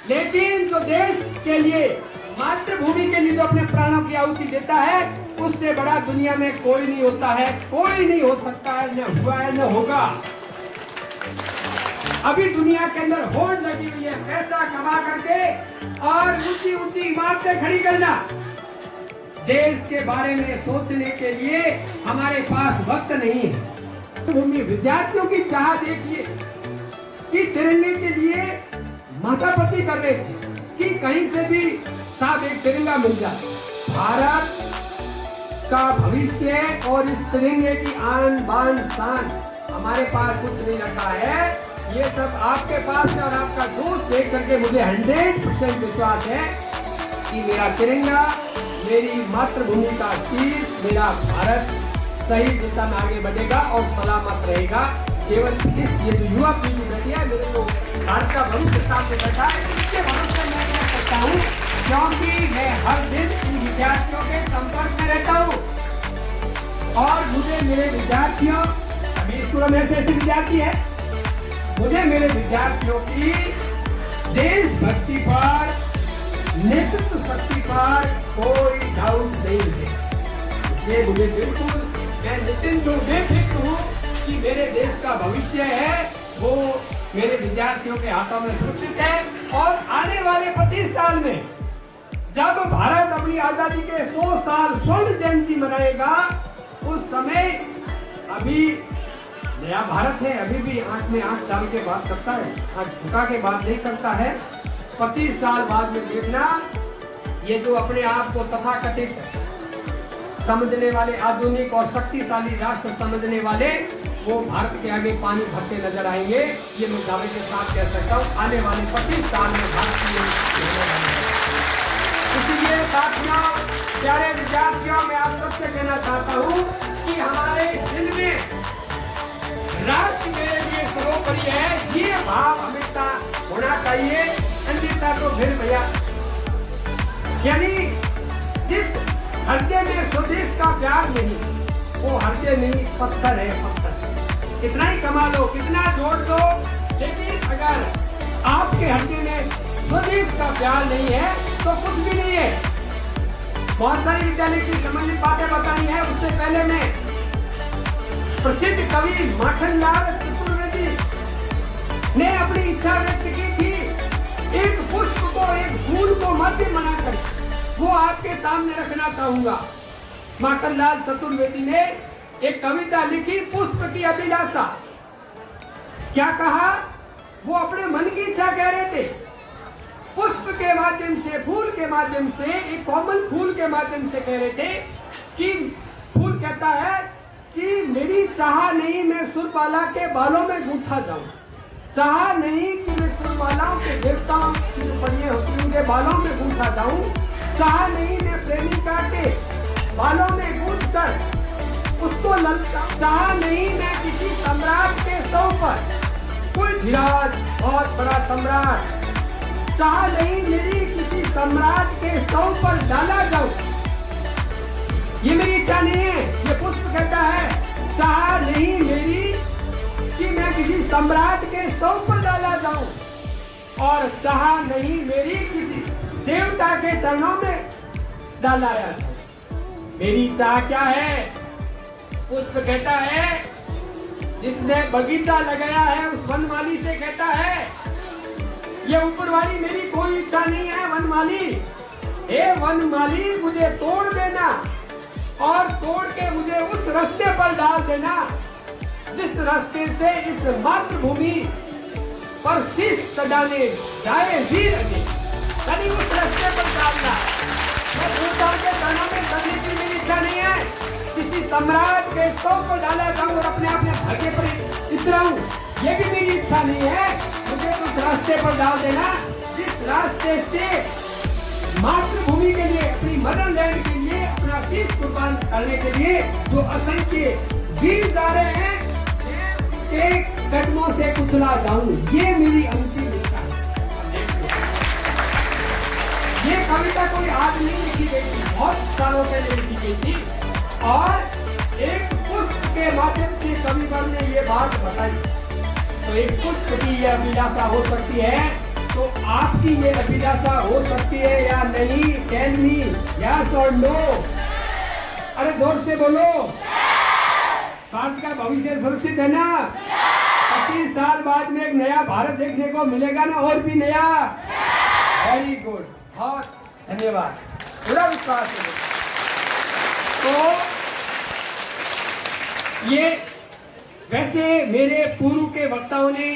लेकिन जो देश के लिए, मातृभूमि के लिए जो अपने प्राणों की आहुति देता है, उससे बड़ा दुनिया में कोई नहीं होता है, कोई नहीं हो सकता है, न हुआ है न होगा। अभी दुनिया के अंदर होड़ लगी हुई है पैसा कमा करके और ऊंची ऊंची इमारतें खड़ी करना। देश के बारे में सोचने के लिए हमारे पास वक्त नहीं है। भूमि विद्यार्थियों की चाह देखिए कि तिरंगे के लिए माथापच्ची कर रहे थे कि कहीं से भी साथ एक तिरंगा मिल जाए। भारत का भविष्य और इस तिरंगे की आन बान शान हमारे पास कुछ नहीं रखा है, ये सब आपके पास है। और आपका दोस्त देख करके मुझे 100% विश्वास है कि मेरा तिरंगा, मेरी मातृभूमि का शीश, मेरा भारत सही दिशा में आगे बढ़ेगा और सलामत रहेगा। केवल ये जो युवा पीढ़ी बैठी है, मेरे को भारत का भविष्य सामने बैठा है, इसके भरोसे मैं क्या करता हूँ, क्योंकि मैं हर दिन इन विद्यार्थियों के संपर्क में रहता हूँ। और मुझे मेरे विद्यार्थियों, अभी स्कूल में ऐसे विद्यार्थी है, मुझे मेरे विद्यार्थियों की देशभक्ति पर, नेतृत्व शक्ति पर कोई डाउट नहीं है। इसलिए मुझे बिल्कुल, मैं निश्चिंत हूँ, बेफिक्र हूँ कि मेरे देश का भविष्य है वो मेरे विद्यार्थियों के हाथों में सुरक्षित है। और आने वाले 25 साल में जब भारत अपनी आजादी के 100 साल स्वर्ण जयंती मनाएगा, उस समय, अभी नया भारत है, अभी भी आंख में आंख डाल के बात करता है, आंख झुका के बात नहीं करता है। 25 साल बाद में देखना, ये जो अपने आप को तथाकथित समझने वाले, आधुनिक और शक्तिशाली राष्ट्र समझने वाले, वो भारत के आगे पानी भरते नजर आएंगे। ये मैं दावे के साथ कह सकता हूँ, आने वाले 25 साल में भारत की होने वाली है। इसलिए साथियों, प्यारे विद्यार्थियों, मैं आप सबसे कहना चाहता हूँ कि हमारे दिल में राष्ट्र मेरे लिए सर्वोपरि है, ये भाव हमेशा होना चाहिए। अन्यथा तो फिर भैया, यानी जिस हृदय में स्वदेश का प्यार नहीं, वो हृदय नहीं, पत्थर है, पत्थर। कितना ही कमा लो, कितना जोड़ दो, लेकिन अगर आपके हृदय में स्वदेश का प्यार नहीं है तो कुछ भी नहीं है। बहुत सारी विद्यालय की संबंधित बातें बतानी है, उससे पहले मैं प्रसिद्ध कवि माखनलाल चतुर्वेदी ने अपनी इच्छा व्यक्त की थी, एक पुष्प को, एक फूल को मध्य बनाकर, वो आपके सामने रखना चाहूंगा। माखनलाल चतुर्वेदी ने एक कविता लिखी, पुष्प की अभिलाषा। क्या कहा? वो अपने मन की इच्छा कह रहे थे। पुष्प के माध्यम से, फूल के माध्यम से, एक कोमल फूल के माध्यम से कह रहे थे कि फूल कहता है कि मेरी चाह नहीं मैं सुरबाला के बालों में गूंथा जाऊं, चाह नहीं कि मैं सुरबालाओं के देवताओं की जो परियां होती हैं उनके बालों में गूंथा जाऊं, चाह नहीं मैं प्रेमिका के बालों में गूंथ कर उसको ललचा, चाह नहीं मैं किसी सम्राट के सौ पर, कोई धीराज बहुत बड़ा सम्राट, चाह नहीं मेरी किसी सम्राट के सौ पर डाला जाऊं, ये मेरी इच्छा नहीं है। ये पुष्प कहता है, चाह नहीं मेरी कि मैं किसी सम्राट के सौ पर डाला जाऊं, और चाह नहीं मेरी किसी देवता के चरणों में डाला जाऊं। मेरी चाह क्या है? पुष्प कहता है, जिसने बगीचा लगाया है उस वनमाली से कहता है, ये ऊपरवाली मेरी कोई इच्छा नहीं है वनमाली, हे वनमाली मुझे तोड़ देना और तोड़ के मुझे उस रास्ते पर डाल देना जिस रास्ते से इस मातृभूमि पर शीश चढ़ाने जाए वीर अगे, यानी उस रास्ते पर डालना। मैं भूतान के चरणों में करने की मेरी इच्छा नहीं है, किसी सम्राट के सौ को डाला जाऊं और अपने अपने भाग्य पर इतराऊं, ये भी मेरी इच्छा नहीं है। मुझे तो उस रास्ते पर डाल देना जिस रास्ते से मातृभूमि के लिए, अपनी मदर लैंड के लिए अपना शीश कुर्बान करने के लिए जो असंख्य वीर जा रहे हैं, एक कदमों से कुचला जाऊं, ये मेरी अंतिम इच्छा है। ये कविता कोई आज नहीं लिखी गई थी, बहुत सालों पहले लिखी गई थी, और एक पुष्प के माध्यम से कविवर ने ये बात बताई। तो एक पुष्प की यह अभिलाषा हो सकती है तो आपकी ये अभिलाषा हो सकती है या नहीं? टेल मी यस और नो। अरे जोर से बोलो। भारत का भविष्य सुरक्षित है ना? 25 साल बाद में एक नया भारत देखने को मिलेगा ना, और भी नया। वेरी गुड, बहुत धन्यवाद, पूरा विश्वास है। तो ये वैसे मेरे पूर्व के वक्ताओं ने